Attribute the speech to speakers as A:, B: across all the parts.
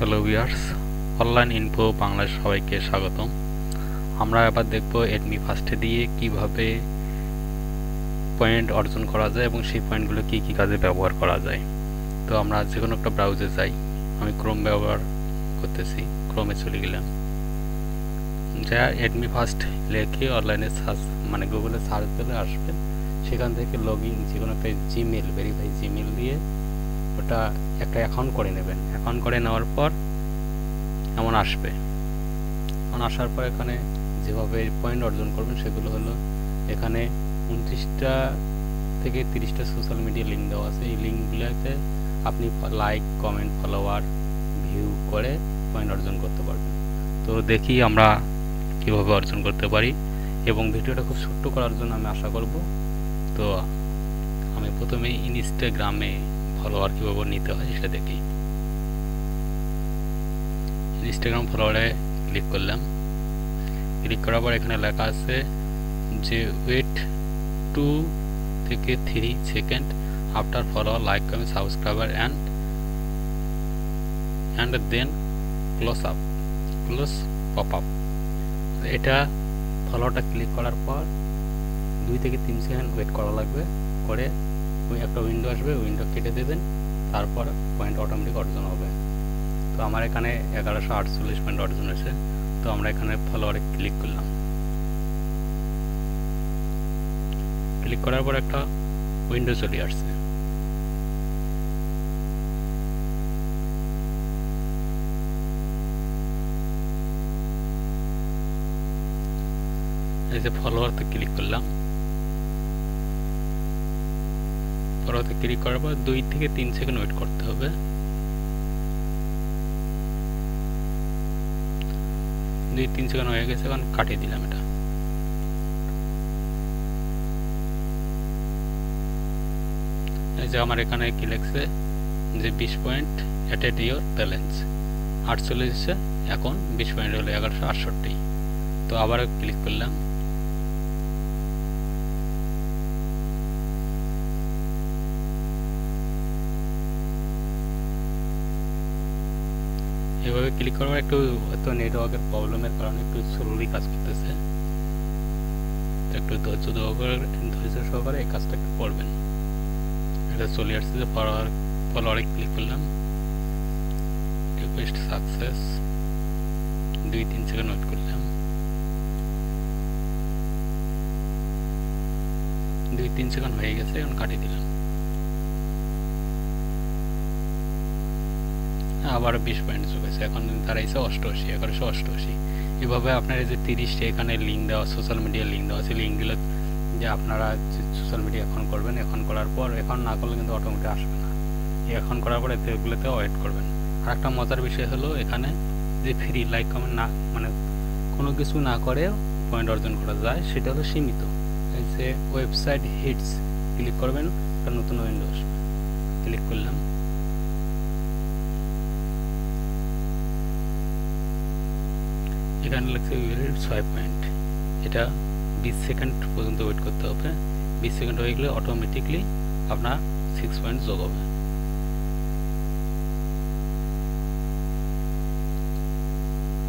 A: Hello viewers, online info বাংলায় সবাইকে স্বাগতম। আমরা এবার দেখব এডমি ফার্স্টে দিয়ে কিভাবে পয়েন্ট অর্জন করা যায় এবং সেই পয়েন্টগুলো কি কি কাজে ব্যবহার করা যায়। তো আমরা যে কোনো একটা ব্রাউজারে যাই। আমি ক্রোম ব্যবহার করতেছি, ক্রোমে চলে গেলাম। যা এডমি ফার্স্ট লিখে অনলাইনে সার্চ মানে গুগলে সার্চ দিলে আসবে। সেখান থেকে লগ ইন যে কোনো একটা জিমেল ভেরিফাই জিমেল দিয়ে ওটা একটা অ্যাকাউন্ট করে নেবেন। অ্যাকাউন্ট করে নেওয়ার পর এমন আসবে। এখন আসার পর এখানে যেভাবে পয়েন্ট অর্জন করবেন সেগুলো হলো এখানে 29টা থেকে 30টা সোশ্যাল মিডিয়া লিঙ্ক দেওয়া আছে। এই লিঙ্কগুলোতে আপনি লাইক, কমেন্ট, ফলোয়ার, ভিউ করে পয়েন্ট অর্জন করতে পারবেন। তো দেখি আমরা কিভাবে অর্জন করতে পারি, এবং ভিডিওটা খুব ছোট্ট করার জন্য আমি আশা করব। তো আমি প্রথমে ইনস্টাগ্রামে ফলোয়ার কীভাবে নিতে হয় সেটা দেখি। ইনস্টাগ্রাম ফলোয়ারে ক্লিক করলাম। ক্লিক করার পর এখানে লেখা আছে যে ওয়েট 2 থেকে 3 second after follower, like, comment, subscriber and then close pop up. এটা ফলোয়ারটা ক্লিক করার পর 2 থেকে 3 সেকেন্ড ওয়েট করা লাগবে। করে ওই একটা উইন্ডো আসবে, উইন্ডো কেটে দেবেন, তারপর পয়েন্ট অটোমেটিক অর্জন হবে। তো আমার এখানে 1148 পয়েন্ট অর্জন হয়েছে। তো আমরা এখানে ফলোয়ারে ক্লিক করলাম। ক্লিক করার পর একটা উইন্ডো চলে আসছে। এই যে ফলোয়ারতে ক্লিক করলাম। ফলোয়ারতে ক্লিক করার পর 2 থেকে 3 সেকেন্ড ওয়েট করতে হবে। 2-3 সেকেন্ড হয়ে গেছে, এখন কাটিয়ে দিলাম এটা। এই যে আমার এখানে কি লেখছে যে 20 পয়েন্ট অ্যাটেড ইওর ব্যালেন্স 48, এখন 20 পয়েন্ট হলো 1168। তো আবার ক্লিক করলাম। এভাবে ক্লিক করার একটু হয়তো নেটওয়ার্কের প্রবলেমের কারণে একটু স্লোলি কাজ করতেছে। একটু ধৈর্য সহকারে এই কাজটা একটু করবেন। এটা চলে আসছে যে ফলোয়ারে ক্লিক করলাম। রিকোয়েস্ট সাকসেস, 2-3 সেকেন্ড ওয়েট করলাম। 2-3 সেকেন্ড হয়ে গেছে, এখন কাটিয়ে দিলাম। আবার 20 পয়েন্ট যোগ হয়েছে, এখন দাঁড়াইছে 88, 1188। এভাবে আপনার এই যে 30টা এখানে লিঙ্ক দেওয়া, সোশ্যাল মিডিয়া লিঙ্ক দেওয়া আছে, লিঙ্কগুলো যে আপনারা সোশ্যাল মিডিয়া এখন করবেন, এখন করার পর এখন না করলে কিন্তু অটোমেটিক আসবে না। এখন করার পর এগুলোতে ওয়েট করবেন। আর একটা মজার বিষয় হলো এখানে যে ফ্রি লাইক কমেন্ট না মানে কোনো কিছু না করে পয়েন্ট অর্জন করা যায়, সেটা হলো সীমিত। এই যে ওয়েবসাইট হিটস ক্লিক করবেন, একটা নতুন উইন্ডো আসবে। ক্লিক করলাম। এখানে লাগছে 6 পয়েন্ট। এটা 20 সেকেন্ড পর্যন্ত ওয়েট করতে হবে। 20 সেকেন্ড হয়ে গেলে অটোমেটিকলি আপনার 6 পয়েন্ট যোগ হবে।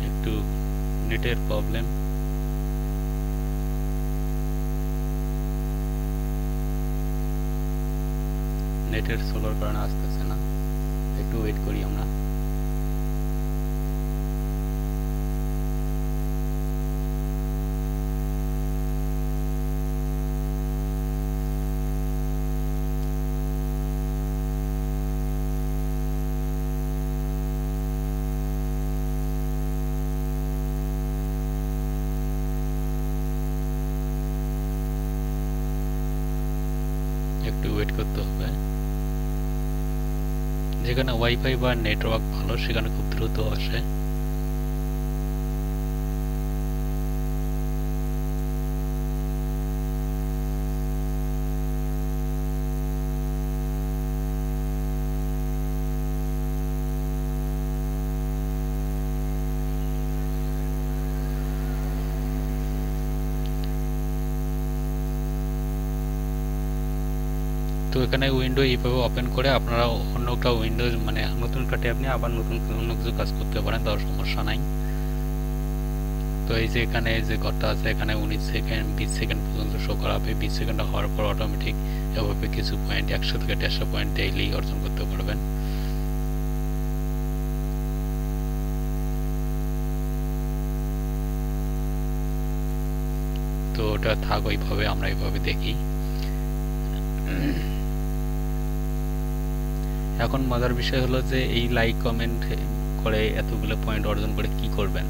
A: একটু নেটের প্রবলেম, নেটের স্লোর কারণে আসতেছে না, একটু ওয়েট করি আমরা। একটু ওয়েট করতে হবে। যেখানে ওয়াইফাই বা নেটওয়ার্ক ভালো সেখানে খুব দ্রুত আসে। তো তো এখানে উইন্ডো এইভাবে ওপেন করে আপনারা অন্য একটা উইন্ডো মানে নতুন একটা ট্যাব নিয়ে আবার নতুন অন্য কিছু কাজ করতে পারেন, তার সমস্যা নাই। তো এই যে এখানে যে ঘরটা আছে এখানে 19 সেকেন্ড 20 সেকেন্ড পর্যন্ত শো করাবে। 20 সেকেন্ড হওয়ার পর অটোমেটিক এভাবে কিছু পয়েন্ট 100 থেকে 150 পয়েন্ট ডেইলি অর্জন করতে পারবেন। তো ওটা থাক ওইভাবে, আমরা এইভাবে দেখি। এখন মজার বিষয় হলো যে এই লাইক কমেন্ট করে এতগুলো পয়েন্ট অর্জন করে কি করবেন।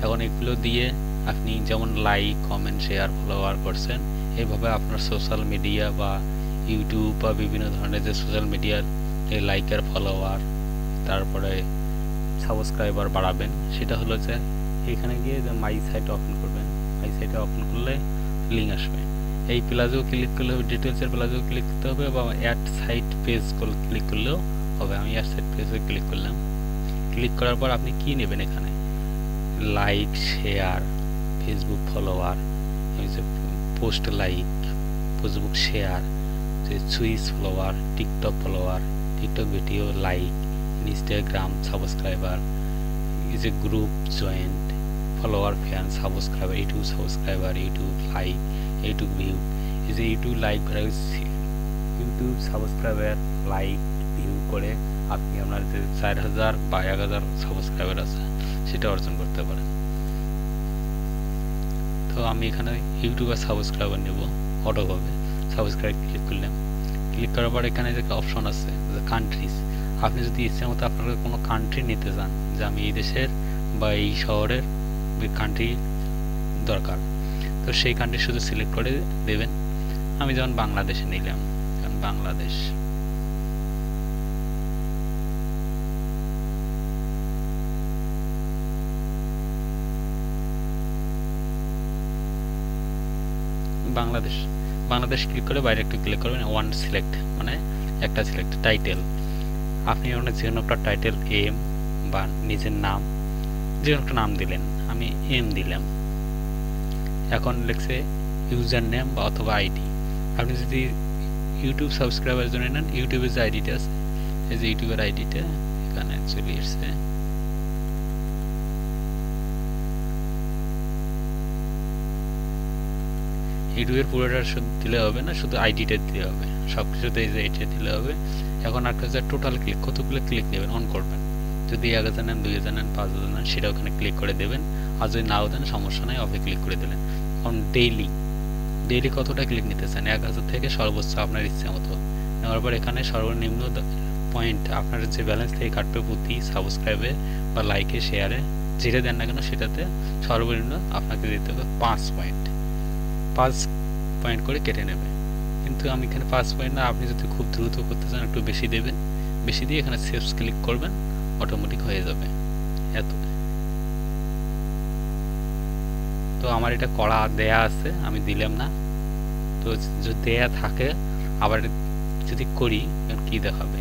A: এখন এগুলো দিয়ে আপনি যেমন লাইক কমেন্ট শেয়ার ফলোয়ার করছেন, এইভাবে আপনার সোশ্যাল মিডিয়া বা ইউটিউব বা বিভিন্ন ধরনের যে সোশ্যাল মিডিয়ার এই লাইকের ফলোয়ার তারপরে সাবস্ক্রাইবার বাড়াবেন। সেটা হলো যে এখানে গিয়ে যে মাই সাইট ওপেন করবেন। মাই সাইটে ওপেন করলে লিঙ্ক আসবে, এই প্লাজেও ক্লিক করলে হবে, ডিটেলসের প্লাজেও ক্লিক করতে হবে বা অ্যাড সাইট পেজ ক্লিক করলেও হবে। আমি অ্যাড সাইট পেজে ক্লিক করলাম। ক্লিক করার পর আপনি কি নেবেন, এখানে like share Facebook follower, post like Facebook share, যে switch follower, TikTok follower, TikTok video like, Instagram subscriber, এই যে group joint, follower fan subscriber, YouTube subscriber, YouTube like, YouTube view. এই যে YouTube like YouTube subscriber like view করে আপনি আপনার যে 4000 বা 1000 সাবস্ক্রাইবার আছে সেটা অর্জন করতে পারেন। তো আমি এখানে ইউটিউবের সাবস্ক্রাইবার নেব, অটোভাবে সাবস্ক্রাইব ক্লিক করলাম। ক্লিক করার পর এখানে যে অপশন আছে যে কান্ট্রিজ, আপনি যদি ইচ্ছে মতো আপনার কোনো কান্ট্রি নিতে চান যে আমি এই দেশের বা এই শহরের কান্ট্রি দরকার, তো সেই কান্ট্রি শুধু সিলেক্ট করে দেবেন। আমি যেমন বাংলাদেশে নিলাম, কারণ বাংলাদেশ। বাংলাদেশ বাংলাদেশ ক্লিক করে বাইরে একটু ক্লিক করবেন, ওয়ান সিলেক্ট মানে একটা সিলেক্ট। টাইটেল আপনি ওখানে যে কোনো একটা টাইটেল এম বা নিজের নাম যে কোনো একটা নাম দিলেন, আমি এম দিলাম। এখন লিখছে ইউজার নেম বা অথবা আইডি। আপনি যদি ইউটিউব সাবস্ক্রাইবার জন্য নেন, ইউটিউবের যে আইডিটা আছে, এই যে ইউটিউবের আইডিটা এখানে চলে এসছে। ইউটিউবের পুরোটা শুধু দিলে হবে না, শুধু আইডিটা দিলে হবে, সব কিছুতে এই যে এটা দিলে হবে। এখন একটা যে টোটাল ক্লিক, কতগুলো ক্লিক নেবেন অন করবেন। যদি 1000 নেন, 2000 নেন, 5000 নেন, সেটা ওখানে ক্লিক করে দেবেন। আর যদি নাও দেন সমস্যা নাই, অফে ক্লিক করে দিলেন। এখন ডেইলি কতটা ক্লিক নিতে চান, 1000 থেকে সর্বোচ্চ আপনার ইচ্ছে মতো নেওয়ার পর এখানে সর্বনিম্ন পয়েন্ট আপনার যে ব্যালেন্স থেকে কাটবে প্রতি সাবস্ক্রাইবে বা লাইকে শেয়ারে যেটা দেন না কেন সেটাতে সর্বনিম্ন আপনাকে দিতে হবে 5 পয়েন্ট। 5 পয়েন্ট করে কেটে নেবে। কিন্তু আমি এখানে 5 পয়েন্ট না, আপনি যদি খুব দ্রুত করতে চান একটু বেশি দেবেন, বেশি দিয়ে এখানে সেভস ক্লিক করবেন, অটোমেটিক হয়ে যাবে এত। তো আমার এটা করা দেয়া আছে, আমি দিলাম না। তো যদি দেয়া থাকে আবার যদি করি কি দেখাবে,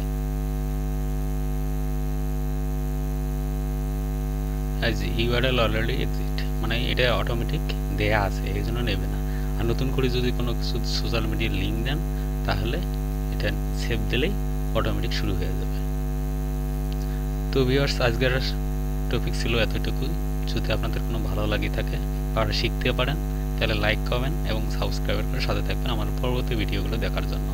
A: ইউআরএল অলরেডি এক্সিট, মানে এটা অটোমেটিক দেয়া আছে এই জন্য নেবে না। আর নতুন করে যদি কোনো কিছু সোশ্যাল মিডিয়ার লিঙ্ক দেন তাহলে এটা সেভ দিলেই অটোমেটিক শুরু হয়ে যাবে। তো ভিউয়ার্স, আজকের টপিক ছিল এতটুকুই। যদি আপনাদের কোনো ভালো লাগে থাকে বা শিখতে পারেন তাহলে লাইক কমেন্ট এবং সাবস্ক্রাইব করে সাথে থাকবেন আমার পরবর্তী ভিডিওগুলো দেখার জন্য।